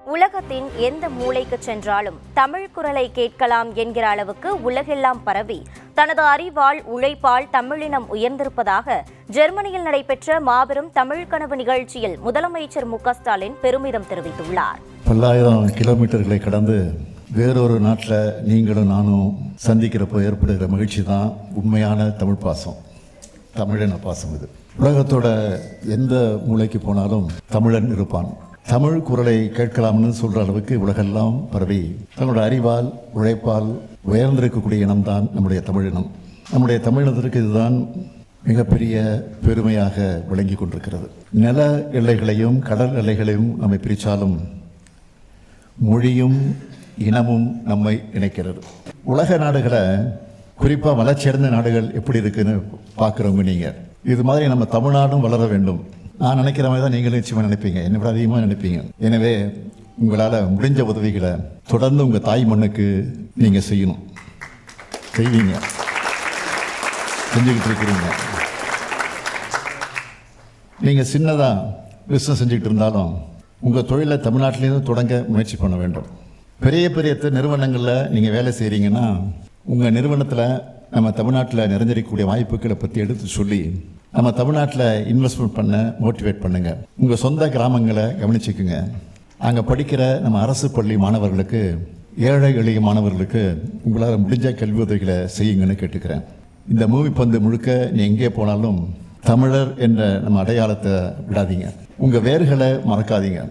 உலகத்தின் எந்த மூலைக்கு சென்றாலும் தமிழ் குரலை கேட்கலாம் என்கிற அளவுக்கு உலகெல்லாம் பரவி தனது அறிவால் உழைப்பால் தமிழினம் உயர்ந்திருப்பதாக ஜெர்மனியில் நடைபெற்ற மாபெரும் தமிழ் கனவு நிகழ்ச்சியில் முதலமைச்சர் மு.க.ஸ்டாலின் பெருமிதம் தெரிவித்துள்ளார். பல்லாயிரம் கிலோமீட்டர்களை கடந்து வேறொரு நாட்டில் நீங்களும் நானும் சந்திக்கிறப்போ ஏற்படுகிற மகிழ்ச்சி தான் உண்மையான தமிழ் பாசம், தமிழின பாசம். இது உலகத்தோட எந்த மூலைக்கு போனாலும் தமிழன் இருப்பான். தமிழ் குரலை கேட்கலாம்னு சொல்ற அளவுக்கு உலகெல்லாம் பரவி தன்னோட அறிவால் உழைப்பால் உயர்ந்திருக்கக்கூடிய இனம்தான் நம்முடைய தமிழினம். நம்முடைய தமிழினத்திற்கு இதுதான் மிகப்பெரிய பெருமையாக விளங்கி கொண்டிருக்கிறது. நில எல்லைகளையும் கடல் எல்லைகளையும் நம்மை பிரித்தாலும் மொழியும் இனமும் நம்மை இணைக்கிறது. உலக நாடுகளை குறிப்பாக வளர்ச்சியடைந்த நாடுகள் எப்படி இருக்குன்னு பார்க்குறவங்க நீங்கள், இது மாதிரி நம்ம தமிழ்நாடும் வளர வேண்டும். நான் நினைக்கிற மாதிரி தான் நீங்களும் நிச்சயமாக நினைப்பீங்க, என்னை விட அதிகமாக நினைப்பீங்க. எனவே உங்களால் முடிஞ்ச உதவிகளை தொடர்ந்து உங்கள் தாய் மண்ணுக்கு நீங்கள் செய்யணும், செய்வீங்க, செஞ்சுக்கிட்டு இருக்கிறீங்க. நீங்கள் சின்னதாக பிஸ்னஸ் செஞ்சுக்கிட்டு இருந்தாலும் உங்கள் தொழிலை தமிழ்நாட்டிலேருந்து தொடங்க முயற்சி பண்ண வேண்டும். பெரிய பெரிய நிறுவனங்களில் நீங்கள் வேலை செய்கிறீங்கன்னா உங்கள் நிறுவனத்தில் நம்ம தமிழ்நாட்டில் நிறைஞ்சிருக்கக்கூடிய வாய்ப்புகளை பற்றி எடுத்து சொல்லி நம்ம தமிழ்நாட்டில் இன்வெஸ்ட்மெண்ட் பண்ண மோட்டிவேட் பண்ணுங்கள். உங்கள் சொந்த கிராமங்களை கவனிச்சுக்குங்க. அங்கே படிக்கிற நம்ம அரசு பள்ளி மாணவர்களுக்கு, ஏழை எளிய மாணவர்களுக்கு உங்களால் முடிஞ்ச கல்வி உதவிகளை செய்யுங்கன்னு கேட்டுக்கிறேன். இந்த மூவி பந்து முழுக்க நீ எங்கே போனாலும் தமிழர் என்ற நம்ம அடையாளத்தை விடாதீங்க. உங்கள் வேர்களை மறக்காதீங்க.